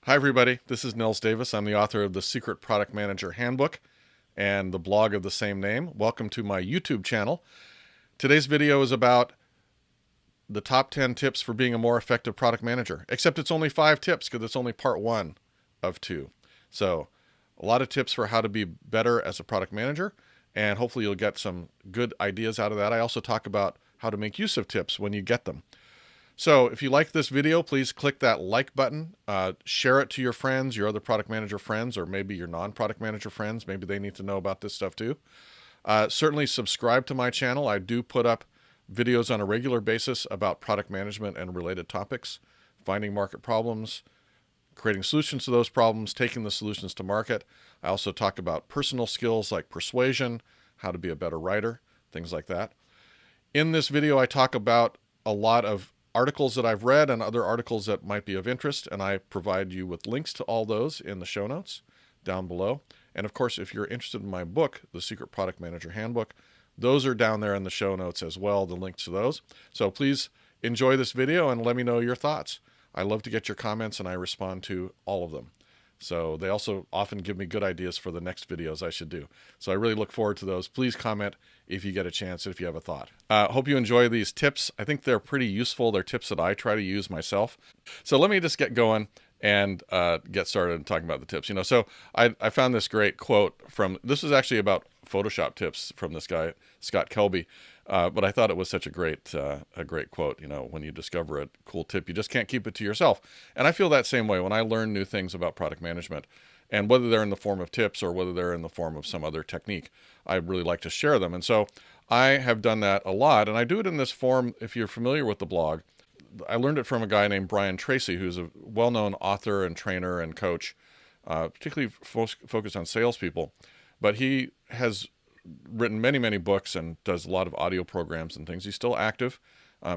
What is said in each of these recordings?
Hi, everybody. This is Nils Davis. I'm the author of the Secret Product Manager Handbook and the blog of the same name. Welcome to my YouTube channel. Today's video is about the top 10 tips for being a more effective product manager, except it's only 5 tips because it's only part 1 of 2. So a lot of tips for how to be better as a product manager, and hopefully you'll get some good ideas out of that. I also talk about how to make use of tips when you get them. So if you like this video, please click that like button, share it to your friends, your other product manager friends, or maybe your non-product manager friends. Maybe they need to know about this stuff too. Certainly subscribe to my channel. I do put up videos on a regular basis about product management and related topics, finding market problems, creating solutions to those problems, taking the solutions to market. I also talk about personal skills like persuasion, how to be a better writer, things like that. In this video, I talk about a lot of articles that I've read and other articles that might be of interest, and I provide you with links to all those in the show notes down below. And of course, if you're interested in my book, The Secret Product Manager Handbook, those are down there in the show notes as well, the links to those. So please enjoy this video and let me know your thoughts. I love to get your comments and I respond to all of them. So they also often give me good ideas for the next videos I should do. So I really look forward to those. Please comment if you get a chance, if you have a thought. Hope you enjoy these tips. I think they're pretty useful. They're tips that I try to use myself. So let me just get going and get started talking about the tips. So I found this great quote this was actually about Photoshop tips from this guy, Scott Kelby. But I thought it was such a great quote. When you discover a cool tip, you just can't keep it to yourself. And I feel that same way when I learn new things about product management, and whether they're in the form of tips or whether they're in the form of some other technique, I really like to share them. And so I have done that a lot, and I do it in this form. If you're familiar with the blog, I learned it from a guy named Tracy, who's a well-known author and trainer and coach, particularly focused on salespeople. But he has written many books and does a lot of audio programs and things. He's still active.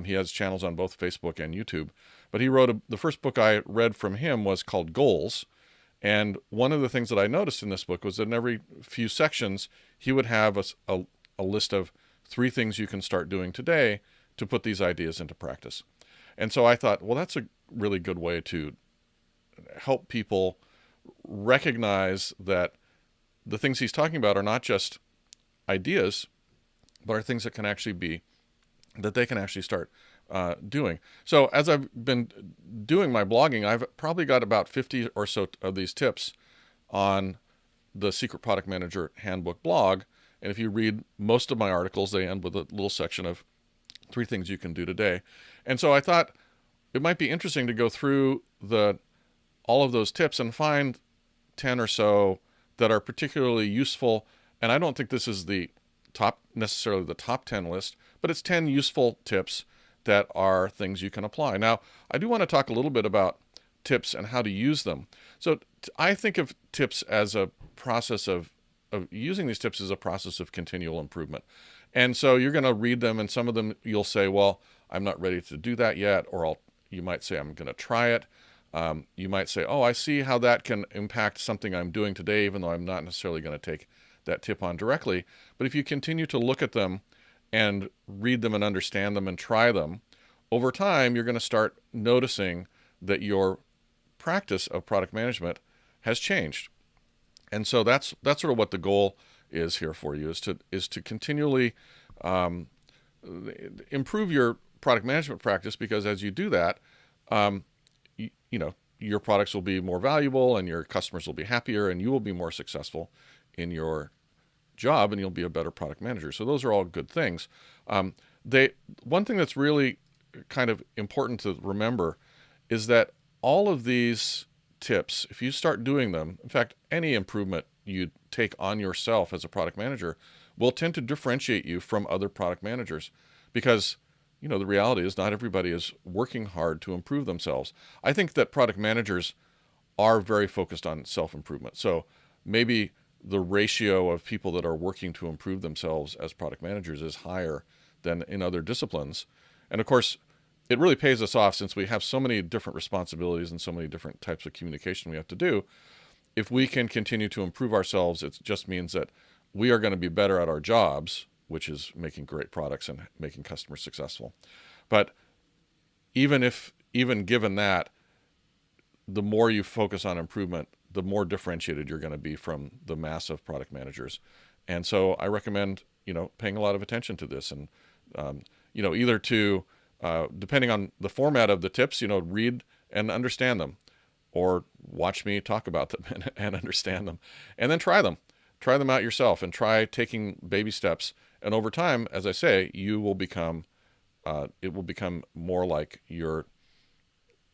He has channels on both Facebook and YouTube. But he wrote the first book I read from him was called Goals. And one of the things that I noticed in this book was that in every few sections, he would have a list of 3 things you can start doing today to put these ideas into practice. And so I thought, well, that's a really good way to help people recognize that the things he's talking about are not just ideas, but are things that they can actually start doing. So as I've been doing my blogging, I've probably got about 50 or so of these tips on the Secret Product Manager Handbook blog. And if you read most of my articles, they end with a little section of 3 things you can do today. And so I thought it might be interesting to go through all of those tips and find 10 or so that are particularly useful. And I don't think this is necessarily the top 10 list, but it's 10 useful tips that are things you can apply. Now, I do want to talk a little bit about tips and how to use them. So I think of tips as a process of using these tips as a process of continual improvement. And so you're going to read them, and some of them you'll say, well, I'm not ready to do that yet, or you might say, I'm going to try it. You might say, oh, I see how that can impact something I'm doing today, even though I'm not necessarily going to take that tip on directly. But if you continue to look at them and read them and understand them and try them, over time, you're going to start noticing that your practice of product management has changed. And so that's sort of what the goal is here for you, is to continually improve your product management practice, because as you do that, your products will be more valuable and your customers will be happier and you will be more successful in your job and you'll be a better product manager. So those are all good things. One thing that's really kind of important to remember is that all of these tips, if you start doing them, in fact, any improvement you take on yourself as a product manager will tend to differentiate you from other product managers, because the reality is not everybody is working hard to improve themselves. I think that product managers are very focused on self-improvement. So maybe the ratio of people that are working to improve themselves as product managers is higher than in other disciplines. And of course, it really pays us off, since we have so many different responsibilities and so many different types of communication we have to do. If we can continue to improve ourselves, it just means that we are going to be better at our jobs, which is making great products and making customers successful. But even given that, the more you focus on improvement, the more differentiated you're going to be from the mass of product managers. And so I recommend, paying a lot of attention to this, and, either to, depending on the format of the tips, read and understand them, or watch me talk about them and understand them, and then try them. Try them out yourself and try taking baby steps. And over time, as I say, you will become, it will become more like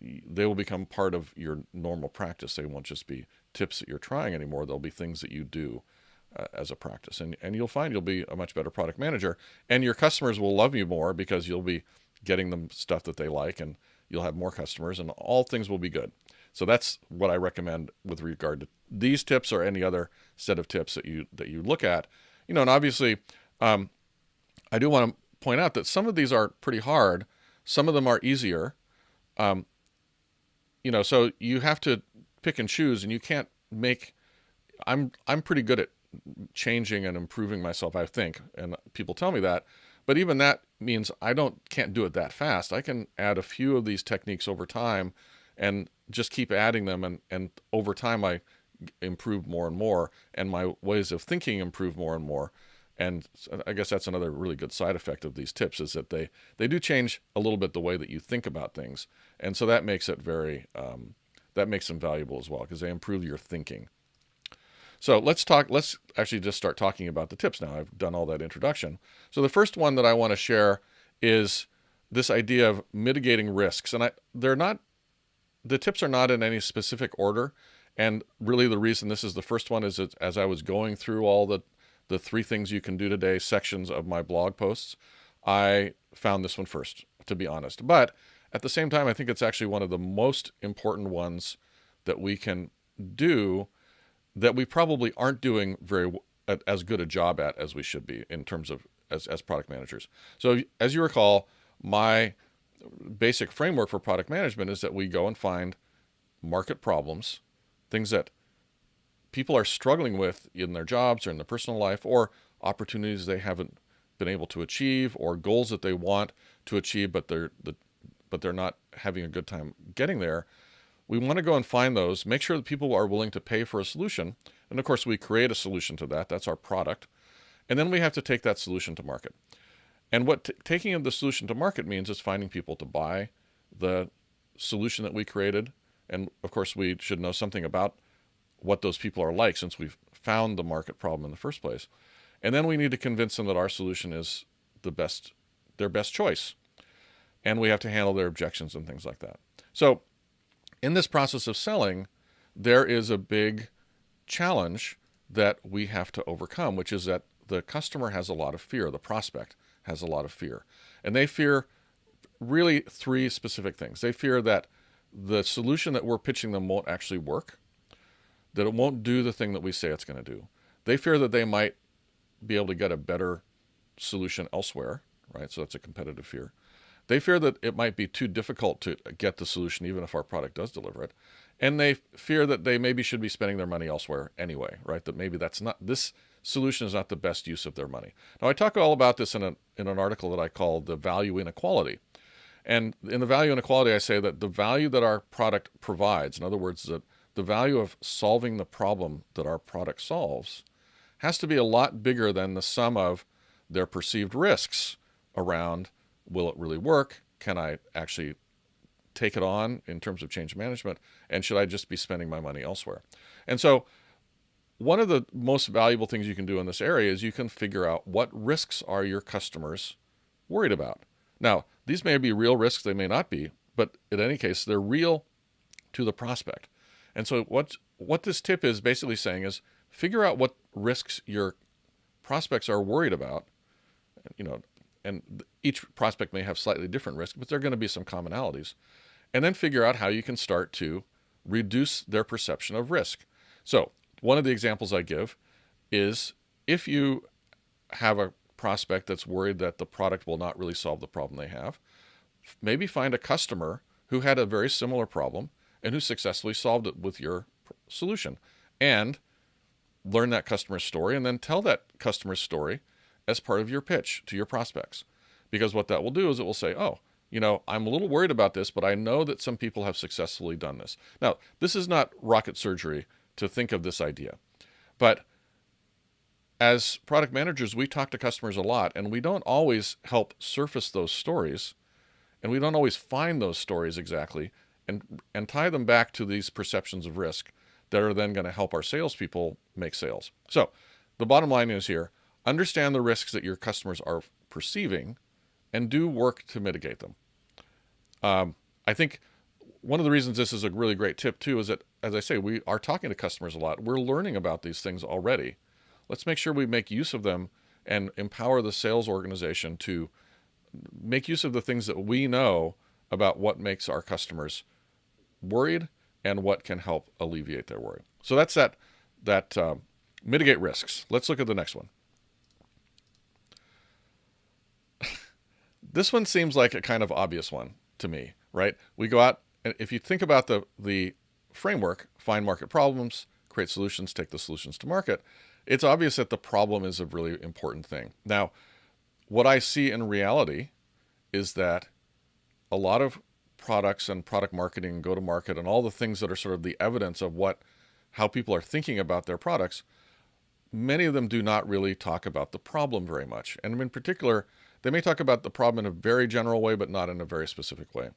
they will become part of your normal practice. They won't just be tips that you're trying anymore. They'll be things that you do as a practice. And you'll find you'll be a much better product manager. And your customers will love you more because you'll be getting them stuff that they like, and you'll have more customers, and all things will be good. So that's what I recommend with regard to these tips, or any other set of tips that you look at. And obviously, I do want to point out that some of these are pretty hard. Some of them are easier. So you have to pick and choose, and you can't make. I'm pretty good at changing and improving myself, I think, and people tell me that. But even that means I can't do it that fast. I can add a few of these techniques over time, and just keep adding them, and over time I improve more and more, and my ways of thinking improve more and more. And I guess that's another really good side effect of these tips, is that they do change a little bit the way that you think about things. And so that makes it that makes them valuable as well, because they improve your thinking. So let's actually just start talking about the tips now. I've done all that introduction. So the first one that I want to share is this idea of mitigating risks. And the tips are not in any specific order. And really the reason this is the first one is that as I was going through all the 3 things you can do today sections of my blog posts, I found this one first, to be honest. But at the same time, I think it's actually one of the most important ones that we can do, that we probably aren't doing as good a job at as we should be in terms of as product managers. So as you recall, my basic framework for product management is that we go and find market problems, things that people are struggling with in their jobs or in their personal life, or opportunities they haven't been able to achieve, or goals that they want to achieve, but they're not having a good time getting there. We want to go and find those, make sure that people are willing to pay for a solution. And of course, we create a solution to that. That's our product. And then we have to take that solution to market. And what taking the solution to market means is finding people to buy the solution that we created. And of course, we should know something about what those people are like, since we've found the market problem in the first place. And then we need to convince them that our solution is their best choice. And we have to handle their objections and things like that. So in this process of selling, there is a big challenge that we have to overcome, which is that the customer has a lot of fear. The prospect has a lot of fear. And they fear really 3 specific things. They fear that the solution that we're pitching them won't actually work, that it won't do the thing that we say it's going to do. They fear that they might be able to get a better solution elsewhere, right? So that's a competitive fear. They fear that it might be too difficult to get the solution, even if our product does deliver it. And they fear that they maybe should be spending their money elsewhere anyway, right? That maybe this solution is not the best use of their money. Now, I talk all about this in an article that I call The Value Inequality. And in The Value Inequality, I say that the value that our product provides, in other words, that the value of solving the problem that our product solves, has to be a lot bigger than the sum of their perceived risks around, will it really work? Can I actually take it on in terms of change management? And should I just be spending my money elsewhere? And so one of the most valuable things you can do in this area is you can figure out what risks are your customers worried about. Now, these may be real risks, they may not be, but in any case, they're real to the prospect. And so what this tip is basically saying is figure out what risks your prospects are worried about, and each prospect may have slightly different risks, but there are going to be some commonalities. And then figure out how you can start to reduce their perception of risk. So one of the examples I give is if you have a prospect that's worried that the product will not really solve the problem they have, maybe find a customer who had a very similar problem and who successfully solved it with your solution, and learn that customer's story, and then tell that customer's story as part of your pitch to your prospects. Because what that will do is it will say, oh, I'm a little worried about this, but I know that some people have successfully done this. Now, this is not rocket surgery to think of this idea, but as product managers, we talk to customers a lot, and we don't always help surface those stories, and we don't always find those stories exactly and tie them back to these perceptions of risk that are then going to help our salespeople make sales. So the bottom line is here, understand the risks that your customers are perceiving and do work to mitigate them. I think one of the reasons this is a really great tip too is that, as I say, we are talking to customers a lot. We're learning about these things already. Let's make sure we make use of them and empower the sales organization to make use of the things that we know about what makes our customers worried and what can help alleviate their worry. So that's that mitigate risks. Let's look at the next one. This one seems like a kind of obvious one to me, right? We go out, and if you think about the framework, find market problems, create solutions, take the solutions to market, it's obvious that the problem is a really important thing. Now, what I see in reality is that a lot of products and product marketing, go-to-market, and all the things that are sort of the evidence of how people are thinking about their products, many of them do not really talk about the problem very much. And in particular, they may talk about the problem in a very general way, but not in a very specific way.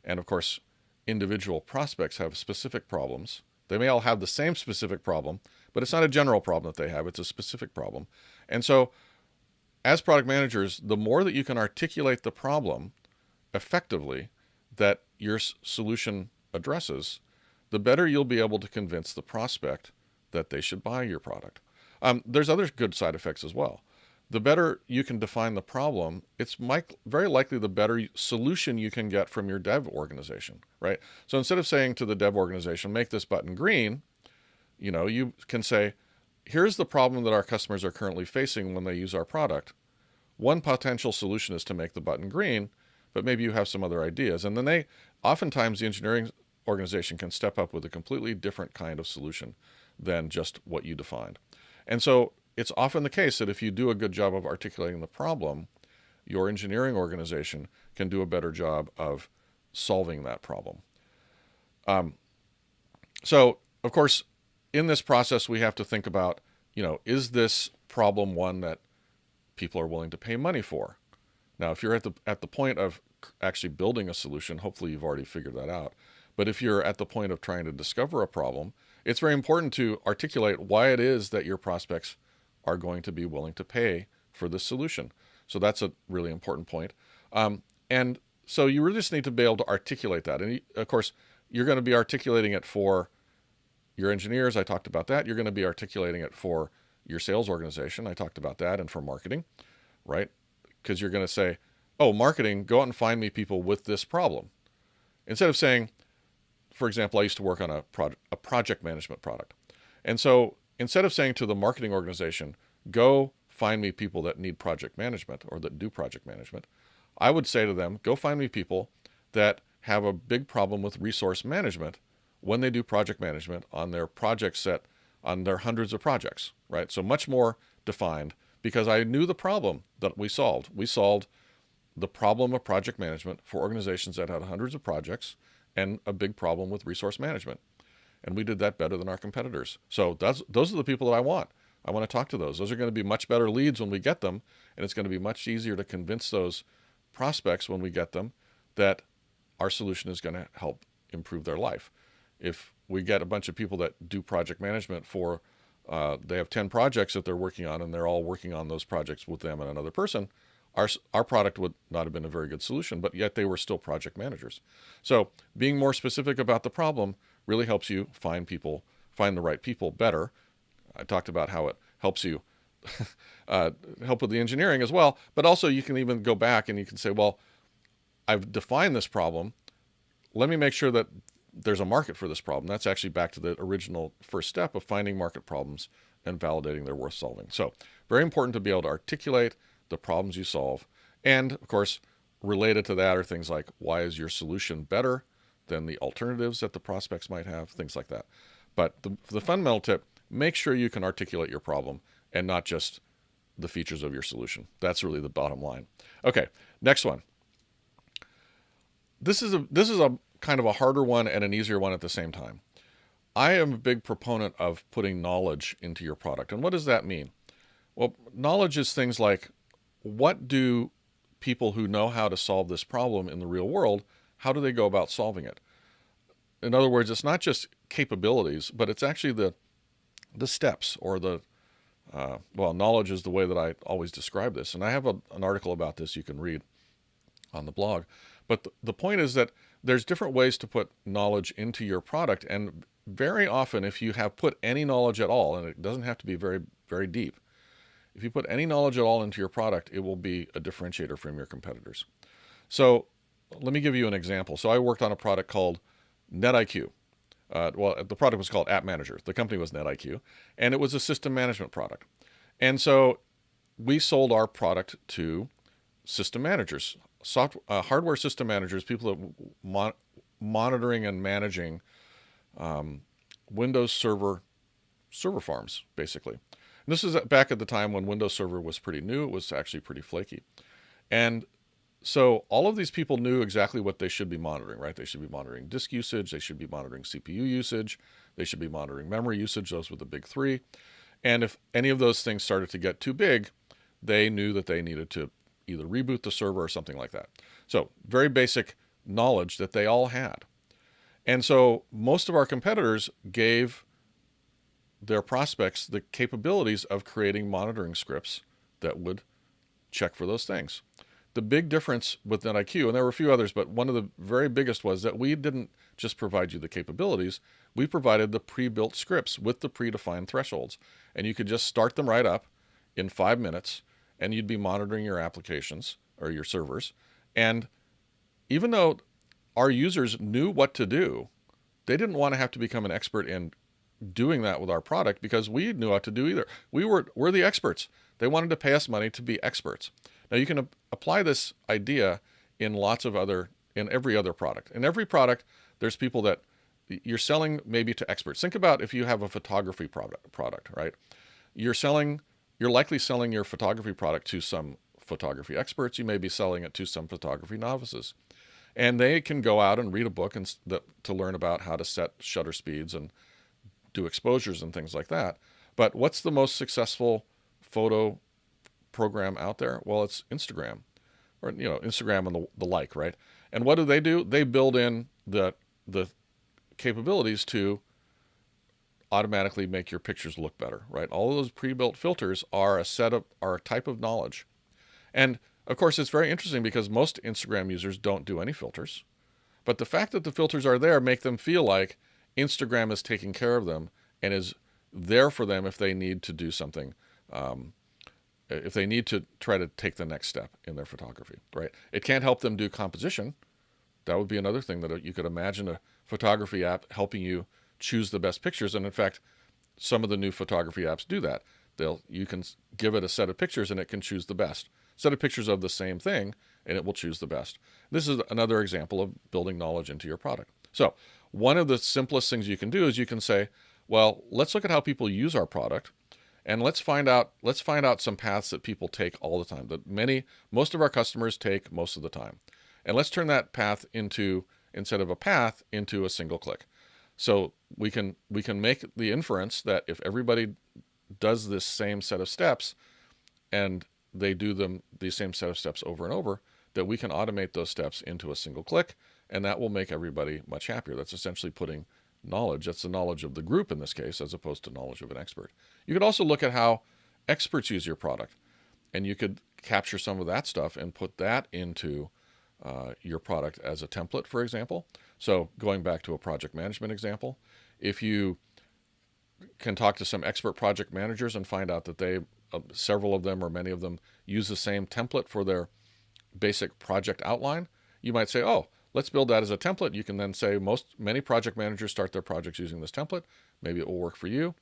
And of course, individual prospects have specific problems. They may all have the same specific problem, but it's not a general problem that they have, it's a specific problem. And so, as product managers, the more that you can articulate the problem effectively that your solution addresses, the better you'll be able to convince the prospect that they should buy your product. There's other good side effects as well. The better you can define the problem, it's very likely the better solution you can get from your dev organization, right? So instead of saying to the dev organization, make this button green, you can say, here's the problem that our customers are currently facing when they use our product. One potential solution is to make the button green, but maybe you have some other ideas. And then oftentimes the engineering organization can step up with a completely different kind of solution than just what you defined. And so it's often the case that if you do a good job of articulating the problem, your engineering organization can do a better job of solving that problem. So, of course, in this process, we have to think about, is this problem one that people are willing to pay money for? Now, if you're at the point of actually building a solution, hopefully you've already figured that out. But if you're at the point of trying to discover a problem, it's very important to articulate why it is that your prospects are going to be willing to pay for this solution. So that's a really important point. And so you really just need to be able to articulate that. And of course, you're going to be articulating it for your engineers. I talked about that. You're going to be articulating it for your sales organization. I talked about that. And for marketing, right? Because you're going to say, oh, marketing, go out and find me people with this problem. Instead of saying, for example, I used to work on a project management product. And so instead of saying to the marketing organization, go find me people that need project management or that do project management, I would say to them, go find me people that have a big problem with resource management when they do project management on their project set, on their hundreds of projects, right? So much more defined, because I knew the problem that we solved. We solved the problem of project management for organizations that had hundreds of projects and a big problem with resource management. And we did that better than our competitors. So those are the people that I want. I want to talk to those. Those are going to be much better leads when we get them, and it's going to be much easier to convince those prospects when we get them that our solution is going to help improve their life. If we get a bunch of people that do project management for, they have 10 projects that they're working on, and they're all working on those projects with them and another person, our product would not have been a very good solution, but yet they were still project managers. So being more specific about the problem really helps you find the right people better. I talked about how it helps you help with the engineering as well, but also you can even go back and you can say, well, I've defined this problem. Let me make sure that there's a market for this problem. That's actually back to the original first step of finding market problems and validating they're worth solving. So very important to be able to articulate the problems you solve. And of course, related to that are things like, why is your solution better than the alternatives that the prospects might have, things like that. But the fundamental tip, make sure you can articulate your problem and not just the features of your solution. That's really the bottom line. Okay, next one. This is a kind of a harder one and an easier one at the same time. I am a big proponent of putting knowledge into your product. And what does that mean? Well, knowledge is things like, what do people who know how to solve this problem in the real world, how do they go about solving it? In other words, it's not just capabilities, but it's actually the steps, or well, knowledge is the way that I always describe this. And I have an article about this you can read on the blog. But the point is that there's different ways to put knowledge into your product. And very often, if you have put any knowledge at all, and it doesn't have to be very, very deep, if you put any knowledge at all into your product, it will be a differentiator from your competitors. So let me give you an example. So I worked on a product called NetIQ. Well, the product was called App Manager. The company was NetIQ, and it was a system management product. And so we sold our product to system managers, hardware system managers, people that monitoring and managing Windows server farms, basically. And this is back at the time when Windows Server was pretty new. It was actually pretty flaky. And so all of these people knew exactly what they should be monitoring, right? They should be monitoring disk usage. They should be monitoring CPU usage. They should be monitoring memory usage. Those were the big three. And if any of those things started to get too big, they knew that they needed to either reboot the server or something like that. So very basic knowledge that they all had. And so most of our competitors gave their prospects the capabilities of creating monitoring scripts that would check for those things. The big difference with NetIQ, and there were a few others, but one of the very biggest was that we didn't just provide you the capabilities, we provided the pre-built scripts with the predefined thresholds. And you could just start them right up in 5 minutes, and you'd be monitoring your applications or your servers. And even though our users knew what to do, they didn't want to have to become an expert in doing that with our product, because we knew what to do either. We're the experts. They wanted to pay us money to be experts. Now you can apply this idea in every other product. In every product, there's people that you're selling maybe to experts. Think about if you have a photography product, right? You're likely selling your photography product to some photography experts. You may be selling it to some photography novices. And they can go out and read a book to learn about how to set shutter speeds and do exposures and things like that. But what's the most successful photo program out there? Well, it's Instagram, or Instagram and the like, right? And what do? They build in the capabilities to automatically make your pictures look better, right? All of those pre-built filters are a type of knowledge. And of course, it's very interesting because most Instagram users don't do any filters, but the fact that the filters are there make them feel like Instagram is taking care of them and is there for them if they need to do something, if they need to try to take the next step in their photography, right? It can't help them do composition. That would be another thing that you could imagine a photography app helping you choose the best pictures. And in fact, some of the new photography apps do that. You can give it a set of pictures and it can choose the best. Set of pictures of the same thing and it will choose the best. This is another example of building knowledge into your product. So one of the simplest things you can do is you can say, well, let's look at how people use our product, and let's find out some paths that people take all the time, that most of our customers take most of the time. And let's turn that path instead of a path, into a single click. So we can make the inference that if everybody does this same set of steps and they do these same set of steps over and over, that we can automate those steps into a single click, and that will make everybody much happier. That's essentially putting knowledge. That's the knowledge of the group in this case, as opposed to knowledge of an expert. You could also look at how experts use your product, and you could capture some of that stuff and put that into your product as a template, for example. So going back to a project management example, if you can talk to some expert project managers and find out that several of them or many of them use the same template for their basic project outline, you might say, oh, let's build that as a template. You can then say many project managers start their projects using this template. Maybe it will work for you.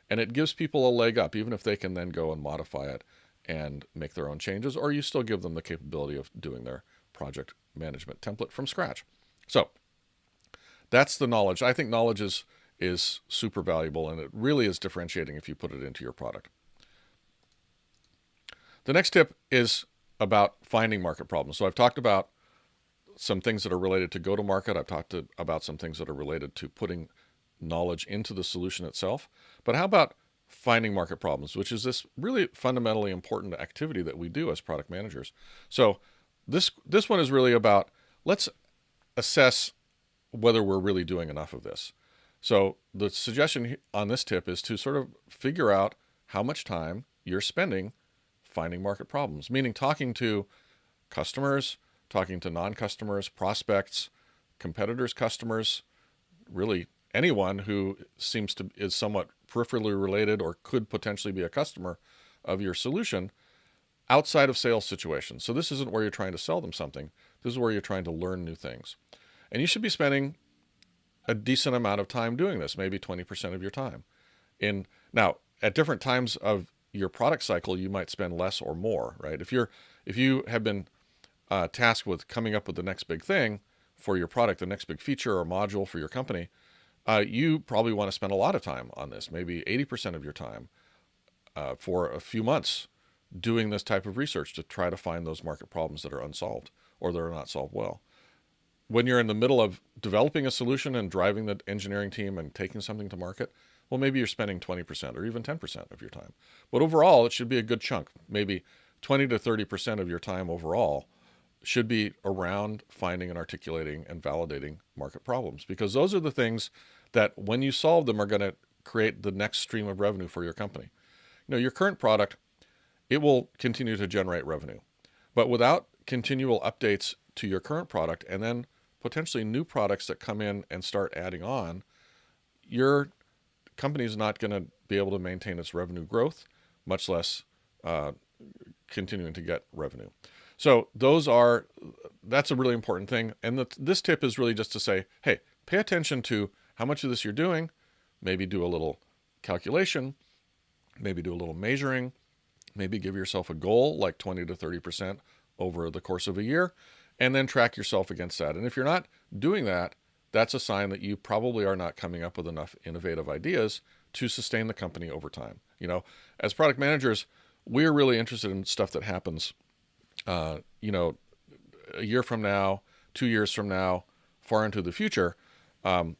And it gives people a leg up, even if they can then go and modify it and make their own changes, or you still give them the capability of doing their project management template from scratch. So that's the knowledge. I think knowledge is super valuable, and it really is differentiating if you put it into your product. The next tip is about finding market problems. So I've talked about some things that are related to go-to-market. I've talked about some things that are related to putting knowledge into the solution itself. But how about finding market problems, which is this really fundamentally important activity that we do as product managers. So this one is really about, let's assess whether we're really doing enough of this. So the suggestion on this tip is to sort of figure out how much time you're spending finding market problems, meaning talking to customers, talking to non-customers, prospects, competitors, customers, really anyone who is somewhat peripherally related or could potentially be a customer of your solution outside of sales situations. So this isn't where you're trying to sell them something. This is where you're trying to learn new things. And you should be spending a decent amount of time doing this, maybe 20% of your time. Now, at different times of your product cycle, you might spend less or more, right? If you have been tasked with coming up with the next big thing for your product, the next big feature or module for your company, you probably want to spend a lot of time on this, maybe 80% of your time for a few months doing this type of research to try to find those market problems that are unsolved or that are not solved well. When you're in the middle of developing a solution and driving the engineering team and taking something to market, well, maybe you're spending 20% or even 10% of your time. But overall, it should be a good chunk. Maybe 20 to 30% of your time overall should be around finding and articulating and validating market problems, because those are the things that when you solve them are going to create the next stream of revenue for your company. Your current product, it will continue to generate revenue, but without continual updates to your current product and then potentially new products that come in and start adding on, your company is not going to be able to maintain its revenue growth, much less continuing to get revenue. So that's a really important thing. And this tip is really just to say, hey, pay attention to how much of this you're doing, maybe do a little calculation, maybe do a little measuring, maybe give yourself a goal like 20 to 30% over the course of a year, and then track yourself against that. And if you're not doing that, that's a sign that you probably are not coming up with enough innovative ideas to sustain the company over time. As product managers, we're really interested in stuff that happens a year from now, 2 years from now, far into the future. The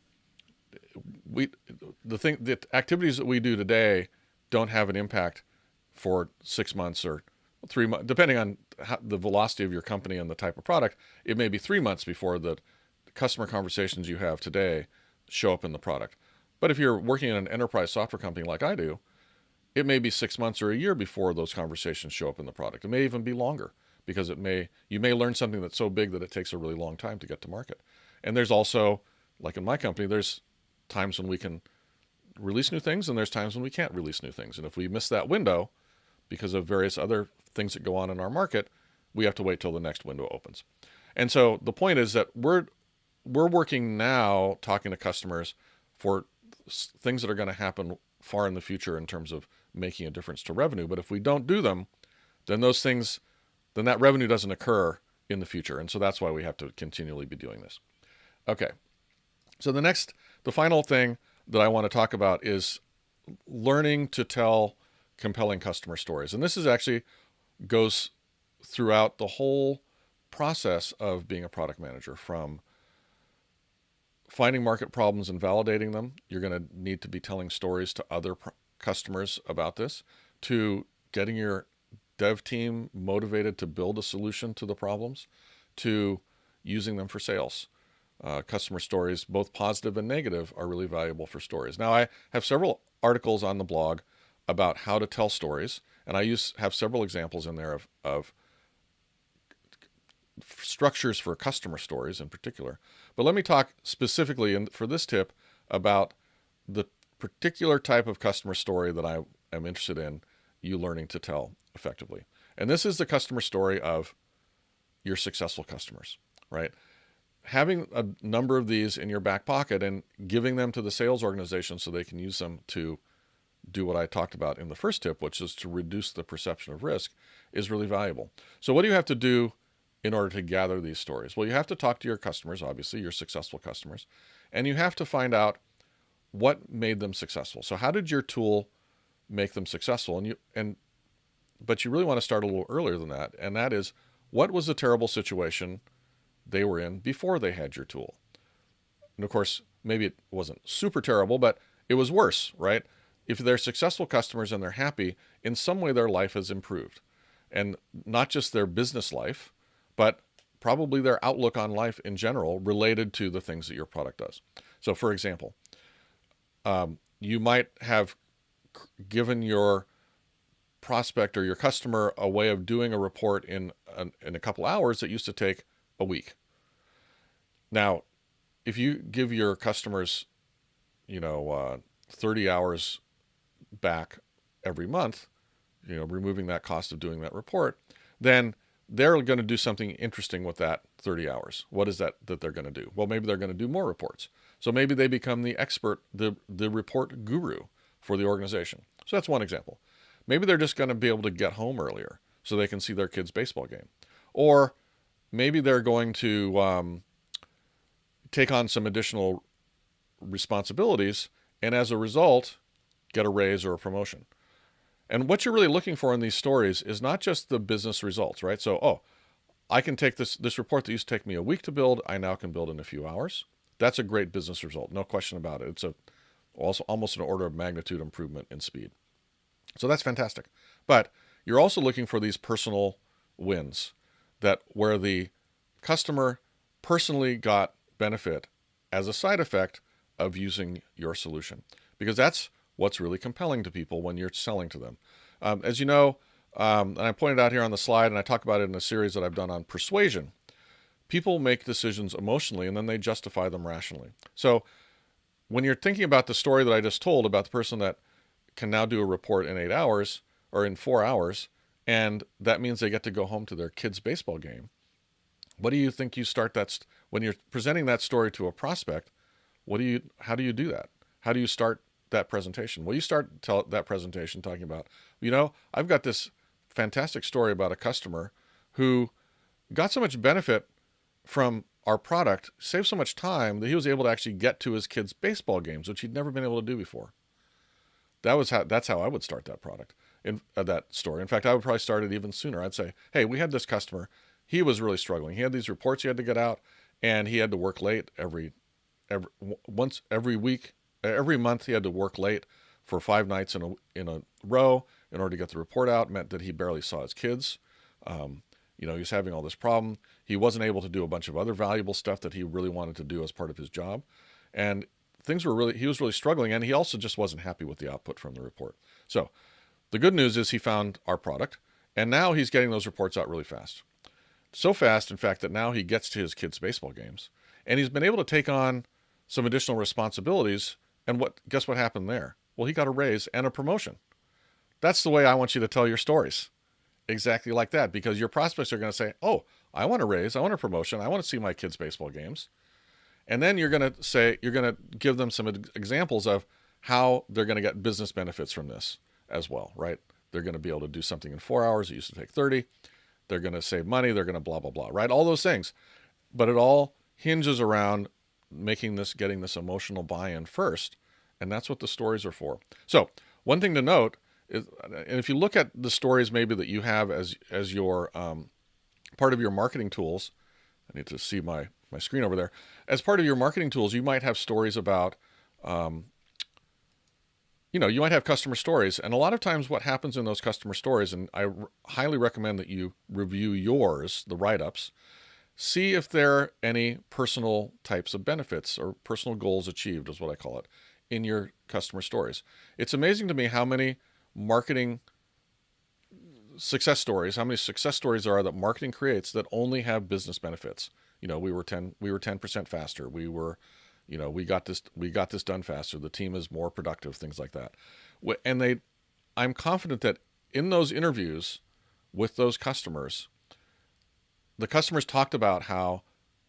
activities that we do today don't have an impact for 6 months or 3 months, depending on the velocity of your company and the type of product. It may be 3 months before the customer conversations you have today show up in the product. But if you're working in an enterprise software company like I do, it may be 6 months or a year before those conversations show up in the product. It may even be longer, because you may learn something that's so big that it takes a really long time to get to market. And there's also, like in my company, there's times when we can release new things and there's times when we can't release new things. And if we miss that window because of various other things that go on in our market, we have to wait till the next window opens. And so the point is that we're working now talking to customers for things that are going to happen far in the future in terms of making a difference to revenue. But if we don't do them, then that revenue doesn't occur in the future. And so that's why we have to continually be doing this. Okay. So the final thing that I want to talk about is learning to tell compelling customer stories. And this is actually goes throughout the whole process of being a product manager, from finding market problems and validating them. You're going to need to be telling stories to other customers about this, to getting your dev team motivated to build a solution to the problems, to using them for sales. Customer stories, both positive and negative, are really valuable for stories. Now, I have several articles on the blog about how to tell stories, and I have several examples in there of structures for customer stories in particular. But let me talk specifically for this tip about the particular type of customer story that I am interested in you learning to tell effectively. And this is the customer story of your successful customers, right? Having a number of these in your back pocket and giving them to the sales organization so they can use them to do what I talked about in the first tip, which is to reduce the perception of risk, is really valuable. So what do you have to do in order to gather these stories? Well, you have to talk to your customers, obviously, your successful customers, and you have to find out what made them successful. So how did your tool make them successful? But you really want to start a little earlier than that, and that is, what was the terrible situation they were in before they had your tool. And of course, maybe it wasn't super terrible, but it was worse, right? If they're successful customers and they're happy, in some way their life has improved. And not just their business life, but probably their outlook on life in general related to the things that your product does. So for example, you might have given your prospect or your customer a way of doing a report in a couple hours that used to take a week. Now, if you give your customers, 30 hours back every month, removing that cost of doing that report, then they're going to do something interesting with that 30 hours. What is that they're going to do? Well, maybe they're going to do more reports. So maybe they become the expert, the report guru for the organization. So that's one example. Maybe they're just going to be able to get home earlier so they can see their kid's baseball game. Or maybe they're going to take on some additional responsibilities and as a result, get a raise or a promotion. And what you're really looking for in these stories is not just the business results, right? So, I can take this report that used to take me a week to build, I now can build in a few hours. That's a great business result, no question about it. It's also almost an order of magnitude improvement in speed. So that's fantastic. But you're also looking for these personal wins where the customer personally got benefit as a side effect of using your solution, because that's what's really compelling to people when you're selling to them. As you know, and I pointed out here on the slide, and I talk about it in a series that I've done on persuasion, people make decisions emotionally and then they justify them rationally. So when you're thinking about the story that I just told about the person that can now do a report in 8 hours or in 4 hours, and that means they get to go home to their kid's baseball game, what do you think you start when you're presenting that story to a prospect? How do you do that? How do you start that presentation? Well, you start that presentation talking about, I've got this fantastic story about a customer who got so much benefit from our product, saved so much time that he was able to actually get to his kids' baseball games, which he'd never been able to do before. That's how I would start that product, that story. In fact, I would probably start it even sooner. I'd say, hey, we had this customer. He was really struggling. He had these reports he had to get out, and he had to work late every week. Every month he had to work late for 5 nights in a row in order to get the report out. It meant that he barely saw his kids. He was having all this problem. He wasn't able to do a bunch of other valuable stuff that he really wanted to do as part of his job. And he was really struggling, and he also just wasn't happy with the output from the report. So the good news is he found our product, and now he's getting those reports out really fast. So fast, in fact, that now he gets to his kids' baseball games, and he's been able to take on some additional responsibilities. And guess what happened there? Well, he got a raise and a promotion. That's the way I want you to tell your stories. Exactly like that, because your prospects are going to say, oh, I want a raise, I want a promotion, I want to see my kids' baseball games. And then you're going to give them some examples of how they're going to get business benefits from this as well, right? They're going to be able to do something in 4 hours. It used to take 30. They're going to save money. They're going to blah, blah, blah, right? All those things. But it all hinges around getting this emotional buy-in first. And that's what the stories are for. So one thing to note is, and if you look at the stories maybe that you have as your part of your marketing tools, I need to see my screen over there. As part of your marketing tools, you might have stories about, you might have customer stories. And a lot of times what happens in those customer stories, and I highly recommend that you review yours, the write-ups, see if there are any personal types of benefits or personal goals achieved, is what I call it, in your customer stories. It's amazing to me how many marketing success stories there are that marketing creates that only have business benefits. We were 10% faster. We got this done faster. The team is more productive, things like that. And I'm confident that in those interviews with those customers, the customers talked about how,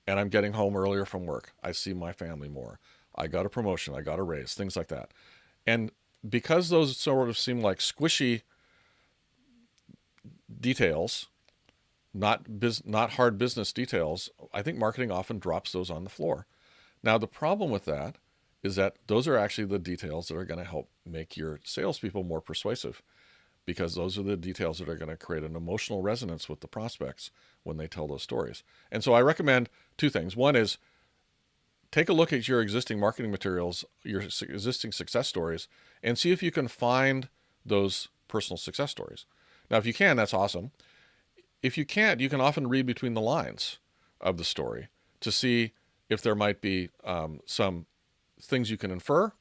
and I'm getting home earlier from work. I see my family more. I got a promotion. I got a raise, things like that. And because those sort of seem like squishy details, not hard business details, I think marketing often drops those on the floor. Now, the problem with that is that those are actually the details that are going to help make your salespeople more persuasive. because those are the details that are going to create an emotional resonance with the prospects when they tell those stories. And so I recommend two things. One is take a look at your existing marketing materials, your existing success stories, and see if you can find those personal success stories. Now, if you can, that's awesome. If you can't, you can often read between the lines of the story to see if there might be some things you can infer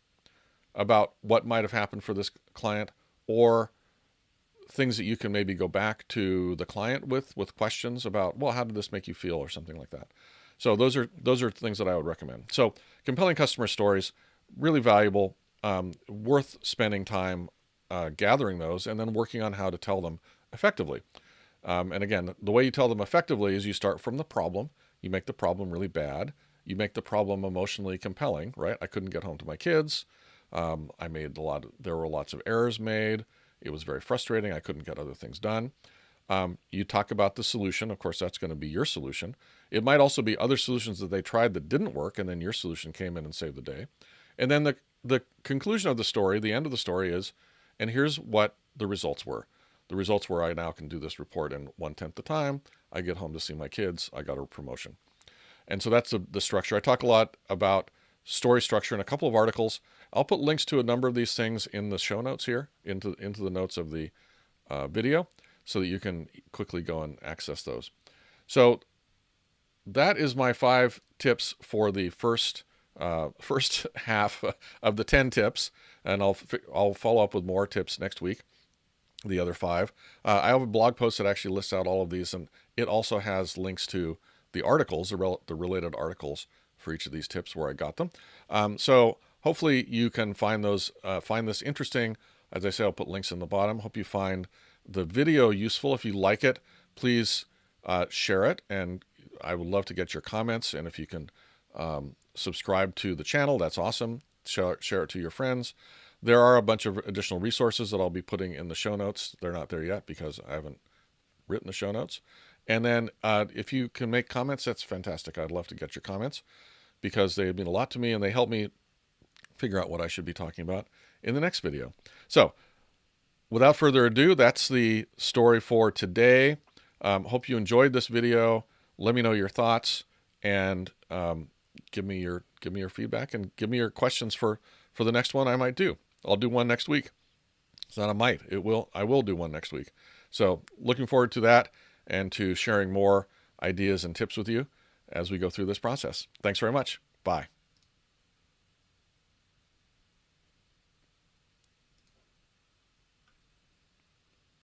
about what might have happened for this client, or things that you can maybe go back to the client with questions about, well, how did this make you feel, or something like that. So those are things that I would recommend. So compelling customer stories, really valuable, worth spending time gathering those and then working on how to tell them effectively. And again, the way you tell them effectively is you start from the problem. You make the problem really bad. You make the problem emotionally compelling, right? I couldn't get home to my kids. There were lots of errors made. It was very frustrating. I couldn't get other things done. You talk about the solution. Of course, that's going to be your solution. It might also be other solutions that they tried that didn't work, and then your solution came in and saved the day. And then the conclusion of the story, the end of the story is, and here's what the results were. The results were, I now can do this report in 1/10 the time. I get home to see my kids. I got a promotion. And so that's the structure. I talk a lot about story structure in a couple of articles. I'll put links to a number of these things in the show notes here, into the notes of the video, so that you can quickly go and access those. So that is my 5 tips for the first half of the 10 tips, and I'll follow up with more tips next week, the other 5. I have a blog post that actually lists out all of these, and it also has links to the articles, the related articles for each of these tips where I got them. So hopefully you can find this interesting. As I say, I'll put links in the bottom. Hope you find the video useful. If you like it, please share it, and I would love to get your comments. And if you can subscribe to the channel, that's awesome. Share it to your friends. There are a bunch of additional resources that I'll be putting in the show notes. They're not there yet because I haven't written the show notes. And then if you can make comments, that's fantastic. I'd love to get your comments because they mean a lot to me, and they help me figure out what I should be talking about in the next video. So without further ado, that's the story for today. Hope you enjoyed this video. Let me know your thoughts, and give me your feedback, and give me your questions for the next one I might do. I'll do one next week. It's not a might. I will do one next week. So looking forward to that, and to sharing more ideas and tips with you as we go through this process. Thanks very much. Bye.